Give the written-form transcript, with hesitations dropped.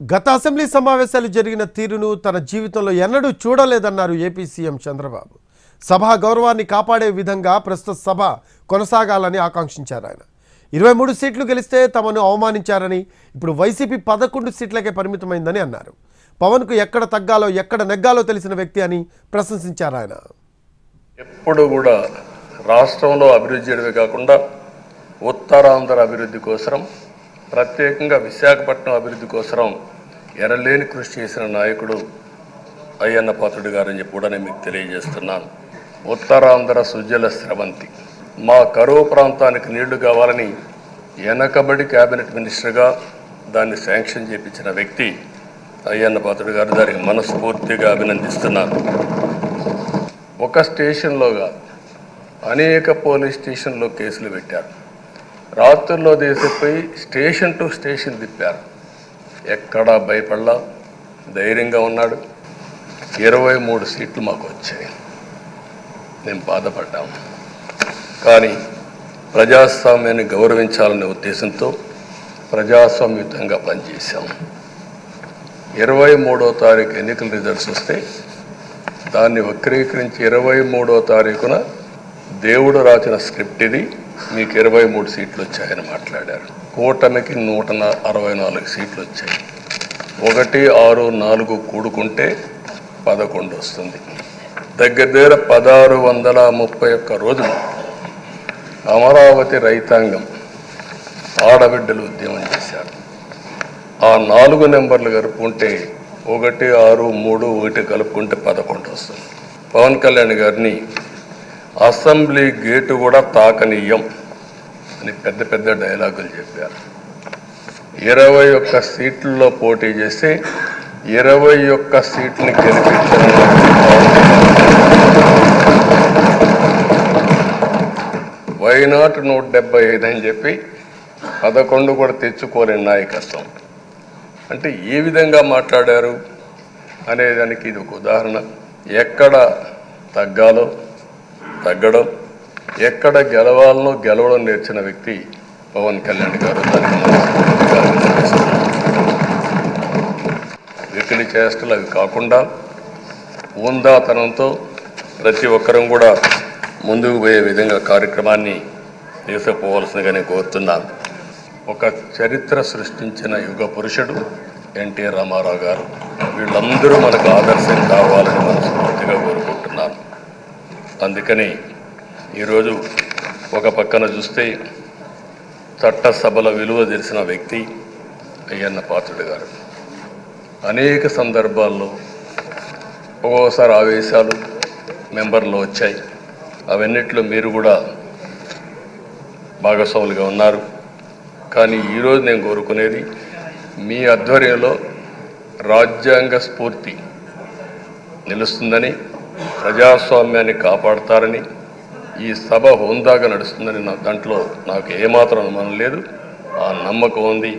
గత అసెంబ్లీ సమావేశాలు జరిగిన తీరును తన జీవితంలో ఎన్నడూ చూడలేదన్నారు ఏపీ సీఎం చంద్రబాబు. సభా గౌరవాన్ని కాపాడే విధంగా ప్రస్తుత సభ కొనసాగాలని ఆకాంక్షించారు ఆయన. 23 సీట్లు గెలిస్తే తమను అవమానించారని, ఇప్పుడు వైసీపీ 11 సీట్లకే పరిమితమైందని అన్నారు. పవన్కు ఎక్కడ తగ్గాలో ఎక్కడ నెగ్గాలో తెలిసిన వ్యక్తి అని ప్రశంసించారు ఆయన. ఎప్పుడు కూడా రాష్ట్రంలో అభివృద్ధి చేయడమే కాకుండా ఉత్తరాంధ్ర అభివృద్ధి కోసం, ప్రత్యేకంగా విశాఖపట్నం అభివృద్ధి కోసం ఎనలేని కృషి చేసిన నాయకుడు అయ్యన్న పాత్రుడు గారని చెప్పి కూడా నేను మీకు తెలియజేస్తున్నాను. ఉత్తరాంధ్ర సుజల స్రవంతి, మా కరువు ప్రాంతానికి నీళ్లు కావాలని వెనకబడి క్యాబినెట్ మినిస్టర్గా దాన్ని శాంక్షన్ చేయించిన వ్యక్తి అయ్యన్న పాత్రుడు గారు. దానికి మనస్ఫూర్తిగా అభినందిస్తున్నాను. ఒక స్టేషన్లోగా అనేక పోలీస్ స్టేషన్లో కేసులు పెట్టారు. రాత్రుల్లో దేశపోయి స్టేషన్ టు స్టేషన్ తిప్పారు. ఎక్కడా భయపడలా, ధైర్యంగా ఉన్నాడు. 23 సీట్లు మాకు వచ్చాయి. మేము బాధపడ్డాము. కానీ ప్రజాస్వామ్యాన్ని గౌరవించాలనే ఉద్దేశంతో ప్రజాస్వామ్యుతంగా పనిచేశాము. 23వ తారీఖు ఎన్నికల రిజల్ట్స్ వస్తే దాన్ని వక్రీకరించి 23వ తారీఖున దేవుడు రాసిన స్క్రిప్ట్ ఇది, మీకు 23 సీట్లు వచ్చాయని మాట్లాడారు. కూటమికి 164 సీట్లు వచ్చాయి. 1, 6, 4 కూడుకుంటే 11 వస్తుంది. దగ్గర 1631 రోజులు అమరావతి రైతాంగం ఆడబిడ్డలు ఉద్యమం చేశారు. ఆ 4 నెంబర్లు కలుపుకుంటే 1, 6, 3, 1 కలుపుకుంటే 11 వస్తుంది. పవన్ కళ్యాణ్ గారిని అసెంబ్లీ గేటు కూడా తాకనీయం అని పెద్ద పెద్ద డైలాగులు చెప్పారు. 21 సీట్లలో పోటీ చేస్తే 21 సీట్ని గెలిపించిన వైనాట్ 175 అని చెప్పి 11 కూడా తెచ్చుకోలేని నాయకత్వం. అంటే ఏ విధంగా మాట్లాడారు అనేదానికి ఇది ఒక ఉదాహరణ. ఎక్కడ తగ్గాలో తగ్గడం, ఎక్కడ గెలవాలనో గెలవడం నేర్చిన వ్యక్తి పవన్ కళ్యాణ్ గారు. వెకిలి చేష్టలు అవి కాకుండా ఉందాతనంతో ప్రతి ఒక్కరం కూడా ముందుకు పోయే విధంగా కార్యక్రమాన్ని తీసుకుపోవాల్సిందిగానే కోరుతున్నాను. ఒక చరిత్ర సృష్టించిన యుగ పురుషుడు ఎన్టీ రామారావు గారు. వీళ్ళందరూ మనకు ఆదర్శం కావాలని మనస్ఫూర్తిగా కోరుకుంటున్నాను. అందుకని ఈరోజు ఒక పక్కన చూస్తే చట్టసభల విలువ తెలిసిన వ్యక్తి అయ్యన్న పాత్రుడు గారు. అనేక సందర్భాల్లో ఒక్కోసారి ఆవేశాలు మెంబర్లో వచ్చాయి. అవన్నిట్లో మీరు కూడా భాగస్వాములుగా ఉన్నారు. కానీ ఈరోజు నేను కోరుకునేది మీ ఆధ్వర్యంలో రాజ్యాంగ స్ఫూర్తి నిలుస్తుందని, ప్రజాస్వామ్యాన్ని కాపాడతారని, ఈ సభ హోందాగా నడుస్తుందని దాంట్లో నాకు ఏమాత్రం అనుమానం లేదు. ఆ నమ్మకం ఉంది.